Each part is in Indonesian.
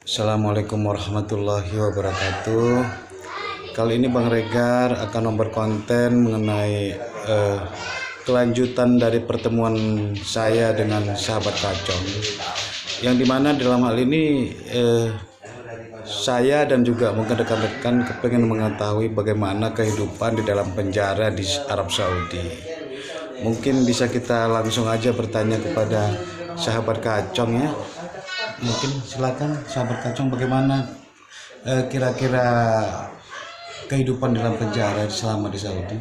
Assalamualaikum warahmatullahi wabarakatuh. Kali ini Bang Regar akan membuat konten mengenai kelanjutan dari pertemuan saya dengan sahabat Kacong, yang dimana dalam hal ini saya dan juga mungkin rekan-rekan kepengen mengetahui bagaimana kehidupan di dalam penjara di Arab Saudi. Mungkin bisa kita langsung aja bertanya kepada sahabat Kacong ya. Mungkin silakan sahabat Kacong, bagaimana kira-kira kehidupan dalam penjara selama di Saudi?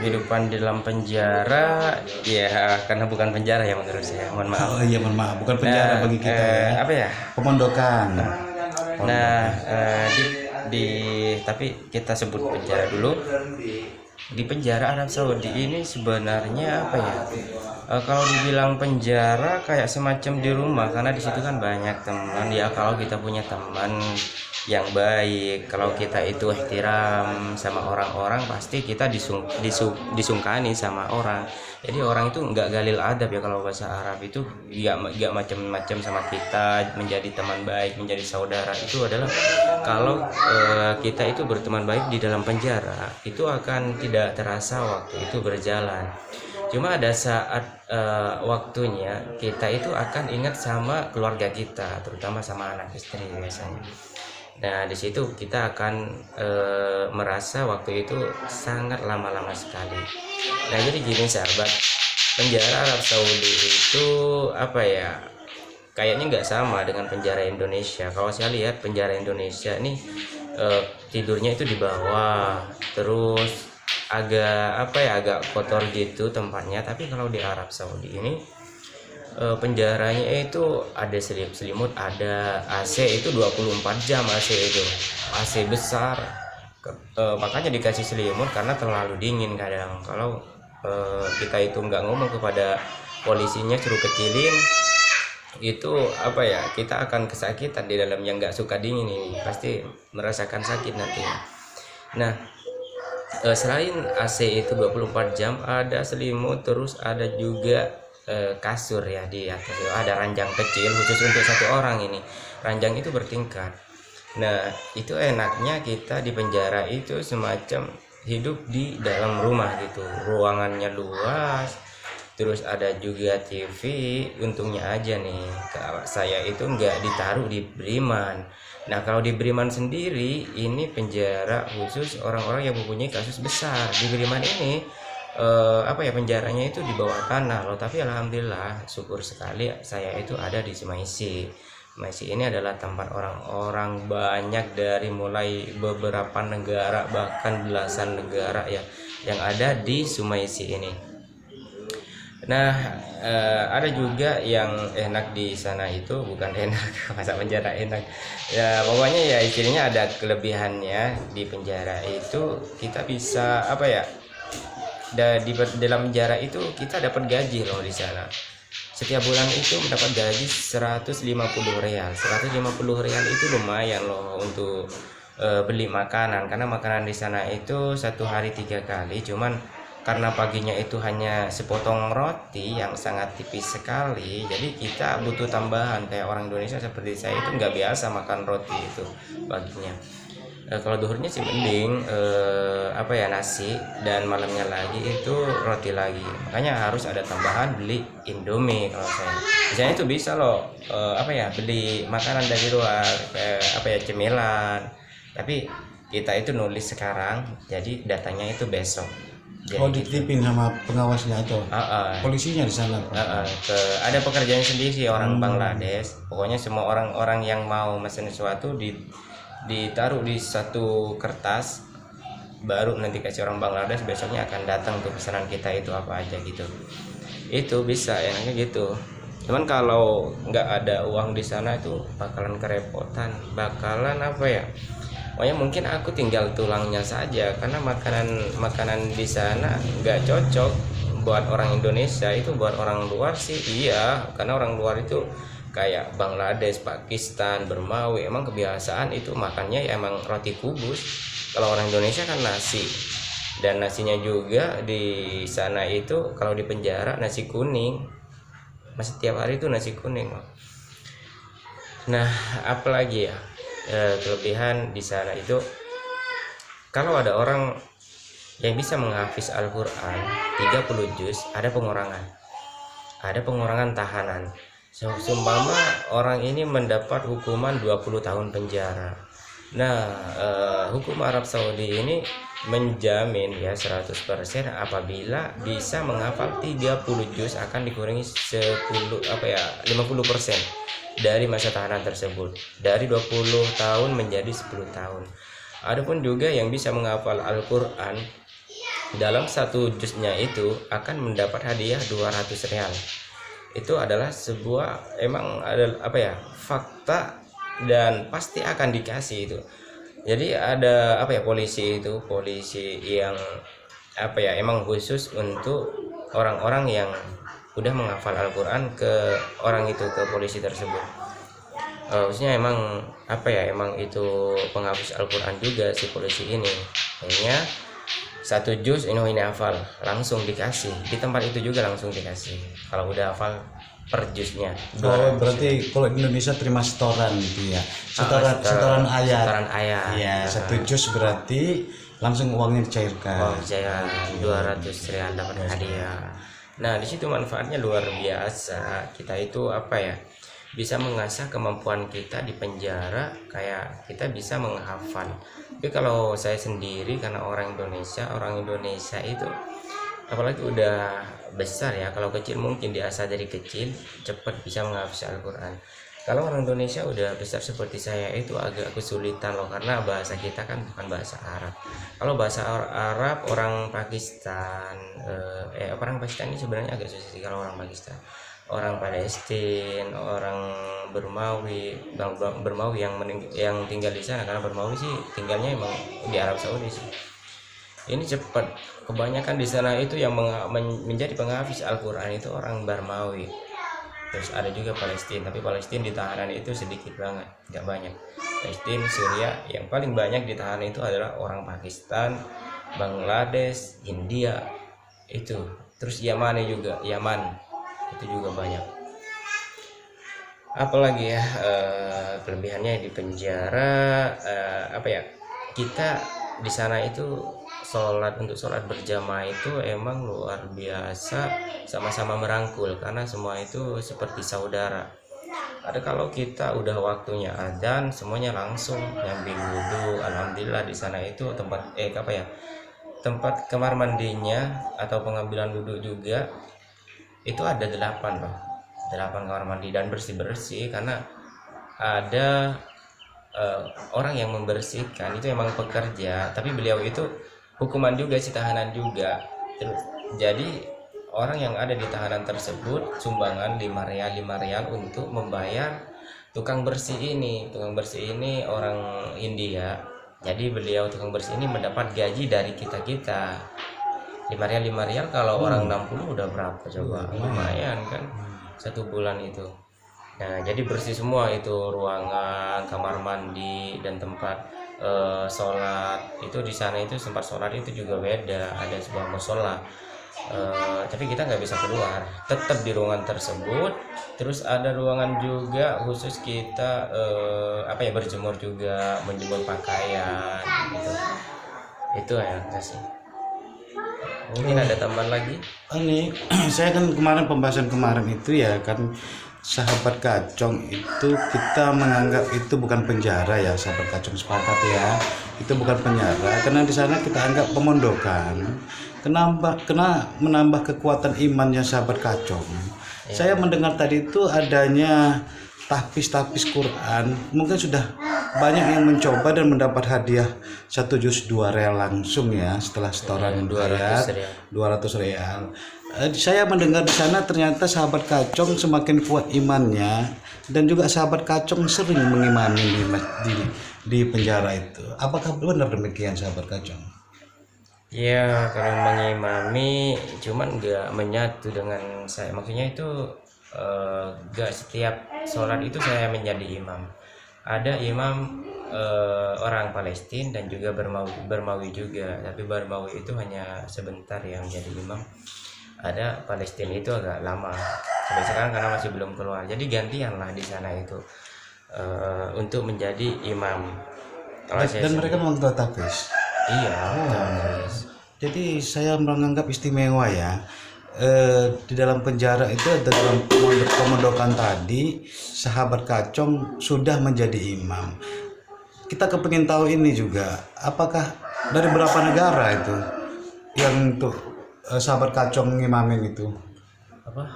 Kehidupan di dalam penjara ya, karena bukan penjara ya menurut saya, mohon maaf. Oh iya, mohon maaf, bukan penjara bagi kita ya. Apa ya? Pemondokan. Tapi kita sebut penjara dulu. Di penjara Arab Saudi ini sebenarnya apa ya? Kalau dibilang penjara kayak semacam di rumah, karena di situ kan banyak teman ya. Kalau kita punya teman yang baik, kalau kita itu ihtiram sama orang-orang, pasti kita disungkani sama orang. Jadi orang itu nggak galil adab ya, kalau bahasa Arab itu nggak macam-macam sama kita, menjadi teman baik, menjadi saudara. Itu adalah kalau kita itu berteman baik di dalam penjara, itu akan tidak terasa waktu itu berjalan. Cuma ada saat waktunya kita itu akan ingat sama keluarga kita, terutama sama anak istri biasanya. Nah, di situ kita akan merasa waktu itu sangat lama-lama sekali. Nah, jadi gini sahabat, penjara Arab Saudi itu apa ya? Kayaknya nggak sama dengan penjara Indonesia. Kalau saya lihat penjara Indonesia nih tidurnya itu di bawah, terus agak kotor gitu tempatnya. Tapi kalau di Arab Saudi ini penjaranya itu ada selimut, ada AC itu 24 jam, AC besar. Makanya dikasih selimut karena terlalu dingin kadang. Kalau kita itu nggak ngomong kepada polisinya suruh kecilin, itu apa ya, kita akan kesakitan di dalam. Yang nggak suka dingin ini pasti merasakan sakit nantinya. Nah, selain AC itu 24 jam, ada selimut, terus ada juga kasur ya di atas. Ada ranjang kecil khusus untuk satu orang ini. Ranjang itu bertingkat. Nah, itu enaknya kita di penjara itu semacam hidup di dalam rumah gitu. Ruangannya luas, terus ada juga TV. Untungnya aja nih, kalau saya itu nggak ditaruh di Briman. Nah, kalau di Briman sendiri, ini penjara khusus orang-orang yang mempunyai kasus besar. Di Briman ini penjaranya itu di bawah tanah loh. Tapi alhamdulillah, syukur sekali saya itu ada di Sumaisi. Sumaisi ini adalah tempat orang-orang banyak dari mulai beberapa negara, bahkan belasan negara ya, yang ada di Sumaisi ini. Nah, ada juga yang enak di sana, itu bukan enak masa penjara enak ya, pokoknya ya istilahnya ada kelebihannya. Di penjara itu kita bisa apa ya, di dalam penjara itu kita dapat gaji loh di sana. Setiap bulan itu mendapat gaji 150 real. 150 real itu lumayan loh untuk beli makanan, karena makanan di sana itu satu hari 3 kali. Cuman karena paginya itu hanya sepotong roti yang sangat tipis sekali, jadi kita butuh tambahan. Kayak orang Indonesia seperti saya itu nggak biasa makan roti itu paginya. Kalau duhurnya sih mending nasi, dan malamnya lagi itu roti lagi. Makanya harus ada tambahan beli Indomie. Kalau saya biasanya itu bisa loh beli makanan dari luar, cemilan. Tapi kita itu nulis sekarang, jadi datanya itu besok. Jadi dititipin sama pengawasnya atau polisinya di sana? Ada pekerjaan sendiri sih, orang Bangladesh. Pokoknya semua orang-orang yang mau mesen sesuatu ditaruh di satu kertas, baru nanti kasih orang Bangladesh, besoknya akan datang tuh pesanan kita itu apa aja gitu. Itu bisa enaknya gitu. Cuman kalau nggak ada uang di sana itu bakalan kerepotan, pokoknya mungkin aku tinggal tulangnya saja, karena makanan di sana nggak cocok buat orang Indonesia. Itu buat orang luar sih iya, karena orang luar itu kayak Bangladesh, Pakistan, Bermawi, emang kebiasaan itu makannya ya emang roti kubus. Kalau orang Indonesia kan nasi, dan nasinya juga di sana itu kalau di penjara nasi kuning, masih tiap hari itu nasi kuning. Nah, apalagi ya kelebihan di sana itu, kalau ada orang yang bisa menghafiz Al-Quran 30 juz, ada pengurangan tahanan. Seumpama orang ini mendapat hukuman 20 tahun penjara. Nah, hukum Arab Saudi ini menjamin ya 100% apabila bisa menghafal 30 juz akan dikurangi 50% dari masa tahanan tersebut, dari 20 tahun menjadi 10 tahun. Adapun juga yang bisa menghafal Al-Quran dalam satu juznya itu akan mendapat hadiah 200 real. Itu adalah sebuah fakta dan pasti akan dikasih itu. Jadi ada polisi yang emang khusus untuk orang-orang yang udah menghafal Al-Quran, ke orang itu, ke polisi tersebut. Khususnya emang itu penghafal Al-Quran juga si polisi ini. Hanya satu juz ini hafal, langsung dikasih di tempat itu juga, langsung dikasih kalau udah hafal per juznya. Berarti kalau di Indonesia terima setoran gitu ya, setoran ayat. Ya, satu juz berarti langsung uangnya dicairkan. 200 real dapat hadiah. Nah, di situ manfaatnya luar biasa. Kita itu bisa mengasah kemampuan kita di penjara, kayak kita bisa menghafal. Tapi kalau saya sendiri, karena orang Indonesia itu apalagi udah besar ya, kalau kecil mungkin diasah dari kecil cepat bisa menghafal Al-Quran. Kalau orang Indonesia udah besar seperti saya itu agak kesulitan loh, karena bahasa kita kan bukan bahasa Arab. Kalau bahasa Arab orang Pakistan, orang Pakistan ini sebenarnya agak susah sih. Kalau orang Pakistan, orang Palestina, orang Bermawi yang tinggal di sana, karena Bermawi sih tinggalnya emang di Arab Saudi sih. Ini cepat, kebanyakan di sana itu yang menjadi penghafiz Al-Quran itu orang Bermawi. Terus ada juga Palestina, tapi Palestina di tahanan itu sedikit banget, nggak banyak. Palestina, Syria, yang paling banyak di tahanan itu adalah orang Pakistan, Bangladesh, India itu. Terus Yaman itu juga banyak. Apalagi ya kelebihannya di penjara, kita di sana itu untuk sholat berjamaah itu emang luar biasa, sama-sama merangkul, karena semua itu seperti saudara. Ada kalau kita udah waktunya adzan, semuanya langsung ngambil wudhu. Alhamdulillah di sana itu tempat kamar mandinya atau pengambilan wudhu juga itu ada 8 kamar mandi, dan bersih karena ada orang yang membersihkan. Itu emang pekerja, tapi beliau itu hukuman juga si tahanan juga. Jadi orang yang ada di tahanan tersebut sumbangan 5 rial untuk membayar tukang bersih ini orang India. Jadi beliau tukang bersih ini mendapat gaji dari kita 5 rial kalau orang 60 udah berapa coba, lumayan kan satu bulan itu. Nah, jadi bersih semua itu, ruangan, kamar mandi, dan tempat sholat. Itu di sana itu tempat sholat itu juga beda, ada sebuah musola. Tapi kita nggak bisa keluar, tetap di ruangan tersebut. Terus ada ruangan juga khusus kita berjemur juga, menjemur pakaian gitu. Itu ya kasih. Mungkin ada tambahan lagi? Ini saya kan pembahasan kemarin itu ya kan, sahabat kacong itu kita menganggap itu bukan penjara ya, sahabat kacong sepakat ya, itu bukan penjara karena di sana kita anggap pemondokan. Kena menambah kekuatan imannya sahabat kacong. Saya mendengar tadi itu adanya tahfiz Quran, mungkin sudah banyak yang mencoba dan mendapat hadiah 1 juz 2 real langsung ya, setelah setoran 200 real. Saya mendengar di sana ternyata sahabat kacong semakin kuat imannya, dan juga sahabat kacong sering mengimani di penjara itu. Apakah benar demikian sahabat kacong? Ya, kalau mengimami cuman nggak menyatu dengan saya. Maksudnya itu nggak setiap sholat itu saya menjadi imam. Ada imam orang Palestina dan juga Bermawi juga, tapi Bermawi itu hanya sebentar yang jadi imam. Ada Palestina itu agak lama sampai sekarang karena masih belum keluar, jadi gantian lah di sana itu. untuk menjadi imam. Kalau saya Dan mereka memang ketua tahfiz. iya, tahfiz. Jadi saya menganggap istimewa ya. Di dalam penjara itu ada dalam pemondokan tadi sahabat Kacong sudah menjadi imam. Kita kepingin tahu ini juga, apakah dari berapa negara itu yang untuk sahabat Kacong ngimamin itu? Apa?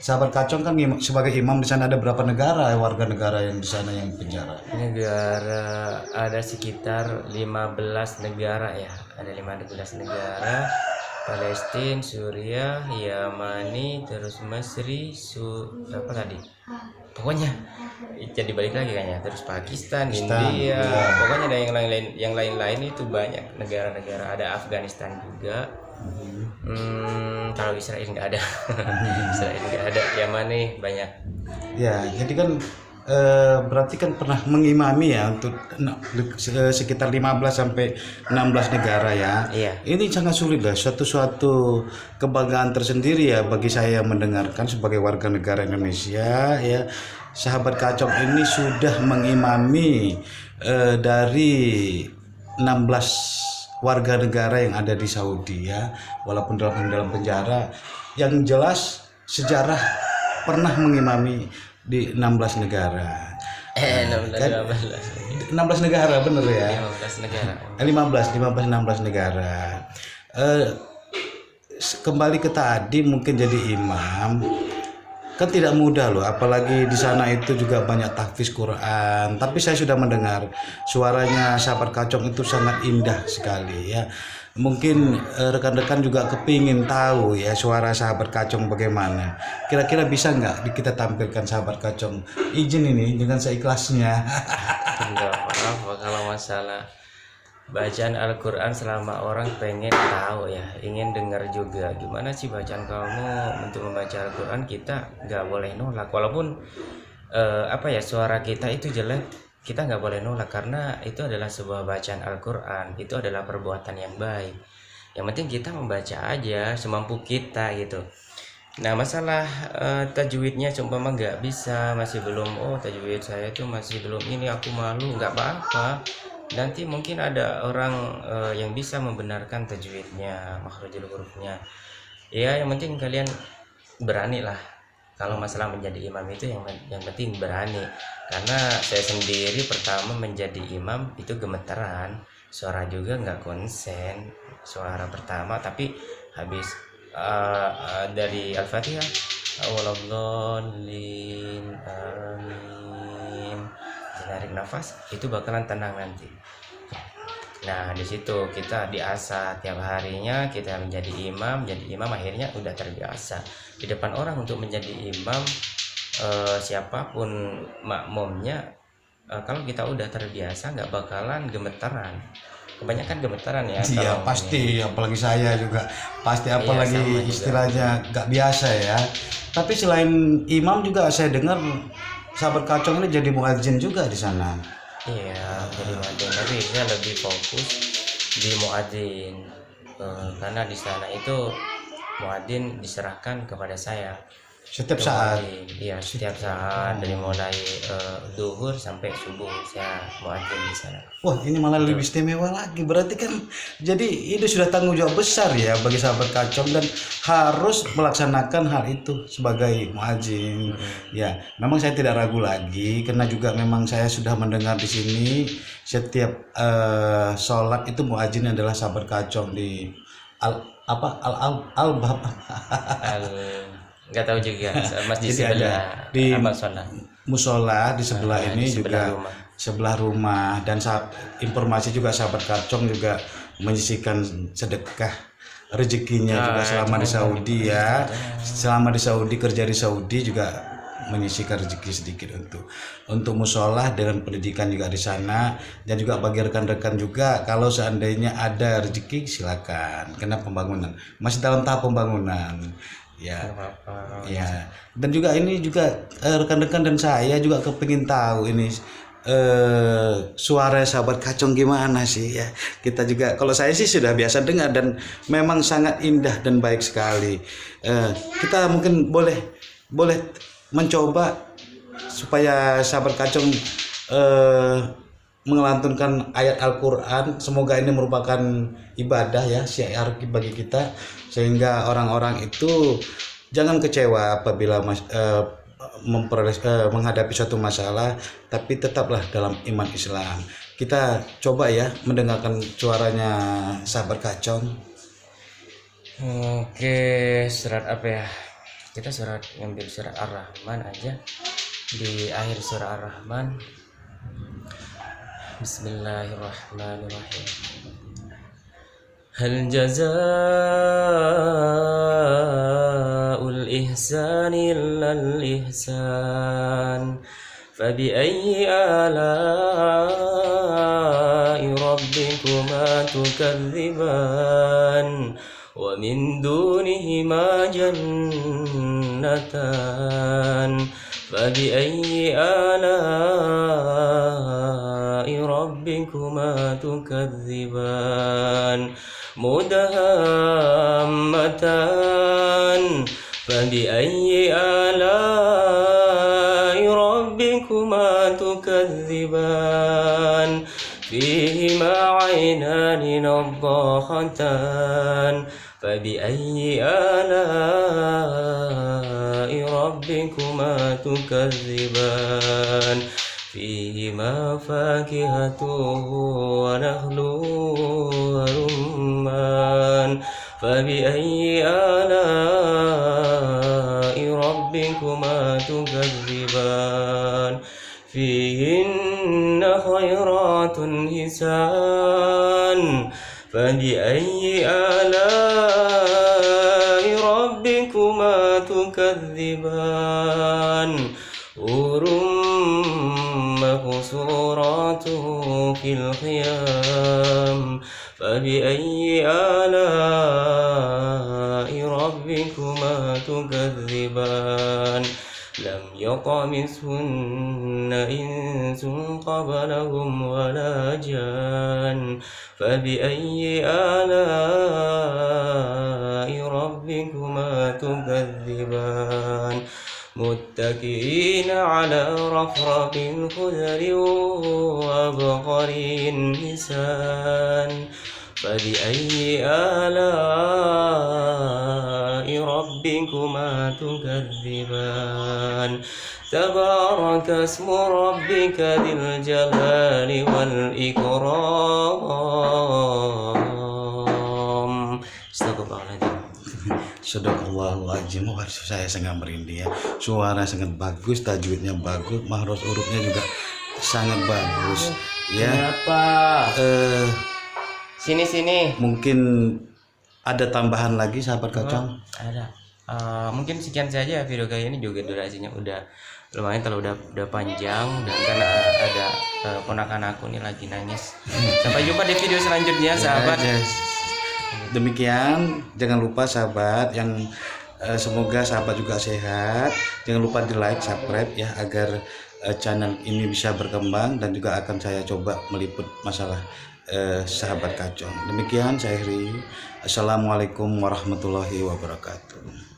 Sahabat Kacong kan sebagai imam di sana, ada berapa negara warga negara yang di sana yang penjara? Negara ada sekitar 15 negara ya. Ada 15 negara. Palestina, Suriah, Yamani, terus Mesri, apa tadi? Pokoknya jadi balik lagi kayaknya. Terus Pakistan, India, pokoknya ada yang lain-lain itu banyak negara-negara. Ada Afghanistan juga. Kalau Israel nggak ada. Israel nggak ada. Yamani banyak. Ya, jadi kan berarti kan pernah mengimami ya untuk sekitar 15 sampai 16 negara ya. Iya. Ini sangat sulit lah, suatu kebanggaan tersendiri ya bagi saya mendengarkan sebagai warga negara Indonesia ya. Sahabat Kacong ini sudah mengimami dari 16 warga negara yang ada di Saudi ya, walaupun dalam penjara. Yang jelas sejarah pernah mengimami di 16 negara. 16 negara bener ya? 15 negara. 16 negara. Kembali ke tadi, mungkin jadi imam kan tidak mudah loh, apalagi di sana itu juga banyak tahfiz Quran. Tapi saya sudah mendengar suaranya sahabat Kacong itu sangat indah sekali ya. Mungkin rekan-rekan juga kepingin tahu ya suara sahabat Kacong bagaimana. Kira-kira bisa nggak kita tampilkan sahabat Kacong? Izin ini dengan seikhlasnya. Enggak apa-apa kalau masalah bacaan Al-Quran, selama orang pengen tahu ya, ingin dengar juga gimana sih bacaan kamu untuk membaca Al-Quran, kita nggak boleh nolak. Walaupun suara kita itu jelek, kita nggak boleh nolak, karena itu adalah sebuah bacaan Al-Quran, itu adalah perbuatan yang baik. Yang penting kita membaca aja semampu kita gitu. Nah, masalah tajwidnya seumpama nggak bisa, masih belum, tajwid saya itu masih belum ini, aku malu, nggak apa-apa. Nanti mungkin ada orang yang bisa membenarkan tajwidnya, makhrajul hurufnya. Ya, yang penting kalian berani lah. Kalau masalah menjadi imam itu yang penting berani. Karena saya sendiri pertama menjadi imam itu gemeteran, suara juga nggak konsen. Suara pertama, tapi habis dari Al-Fatihah, Awwaladdallin, amin, tarik nafas, itu bakalan tenang nanti. Nah, di situ kita diasah tiap harinya, kita menjadi imam, akhirnya udah terbiasa di depan orang untuk menjadi imam. Siapapun makmumnya, kalau kita udah terbiasa nggak bakalan gemeteran. Kebanyakan gemeteran ya. Iya pasti, apalagi saya juga pasti, apalagi iya, istilahnya nggak biasa ya. Tapi selain imam juga saya dengar sahabat Kacong ini jadi muadzin juga di sana. Iya, jadi muadzin, tapi saya lebih fokus di muadzin karena di sana itu muadzin diserahkan kepada saya Setiap saat. Iya, setiap saat dari mulai zuhur sampai subuh saya muadzin di sana. Wah, ini malah lebih istimewa lagi. Berarti kan jadi itu sudah tanggung jawab besar ya bagi sahabat Kacong, dan harus melaksanakan hal itu sebagai muadzin. Ya, memang saya tidak ragu lagi, karena juga memang saya sudah mendengar di sini setiap sholat itu muadzin adalah sahabat Kacong di Nggak tahu juga, masjid Jadi sebelah di musola. musola di sebelah ini sebelah juga rumah. sebelah rumah. Dan informasi juga sahabat Kacong juga menyisihkan sedekah rezekinya juga selama di Saudi ya. Selama di Saudi, kerja di Saudi juga menyisihkan rezeki sedikit untuk musola, dengan pendidikan juga di sana. Dan juga bagi rekan-rekan juga, kalau seandainya ada rezeki silakan, karena pembangunan masih dalam tahap pembangunan. Ya, dan juga ini juga rekan-rekan dan saya juga kepingin tahu ini suara sahabat Kacong gimana sih ya. Kita juga, kalau saya sih sudah biasa dengar dan memang sangat indah dan baik sekali. Kita mungkin boleh mencoba supaya sahabat kacung mengelantunkan ayat Al-Quran. Semoga ini merupakan ibadah ya, syiar bagi kita, sehingga orang-orang itu jangan kecewa apabila menghadapi suatu masalah, tapi tetaplah dalam iman Islam. Kita coba ya mendengarkan suaranya sahabat kacung. Oke, surat apa ya? Kita ngambil surat Ar-Rahman aja. Di akhir surat Ar-Rahman, Bismillahirrahmanirrahim. Hal jazaa'ul ihsani illal ihsan. Fabi'ayyi ala'i rabbikuma tukadziban. Wa min dunihima jannatan. Fabi'ayyi ala'i rabbikuma tukadziban. Mudahammatan. Fabi'ayyi ala'i rabbikuma tukadziban. Fihima 'ainani nadhahatan. Fabi'ayyi ala'i rabbikuma tukadziban. Fihima fakihatu wa nakhlu wa rumman. Fabi'ayyi ala'i rabbikuma tukadziban. Fihinna khairatun hisan. Fabi'ayyi ala'i rabbikuma tukadziban. Urum maqsuratu fil khiyam. Fabi'ayyi ala'i rabbikuma tukadziban. Lam yaqmishunna insun qablahum wala jan. Fabi'ayyi ala'i rabbikuma tukadziban. Muttaki'ina 'ala rafrafin khudrin wa abqarin hisan. Fabi'ayyi ala'i rabbikuma tukadziban. Tabaraka ismu rabbika dzil jalali wal ikram. Astagfirullahaladzim. Sadaqallahul azim. Wah, saya sangat merinding ya. Suara sangat bagus, tajwidnya bagus, mahrus hurufnya juga sangat bagus. Ya. Kenapa? Sini. Mungkin ada tambahan lagi sahabat kacang? Ada. Mungkin sekian saja video kali ini, juga durasinya udah lumayan, kalau udah panjang, dan karena ada ponakan aku nih lagi nangis. Sampai jumpa di video selanjutnya sahabat. Demikian, jangan lupa sahabat yang semoga sahabat juga sehat. Jangan lupa di like, subscribe ya, agar channel ini bisa berkembang, dan juga akan saya coba meliput masalah sahabat kacung. Demikian saya Heri. Assalamualaikum warahmatullahi wabarakatuh.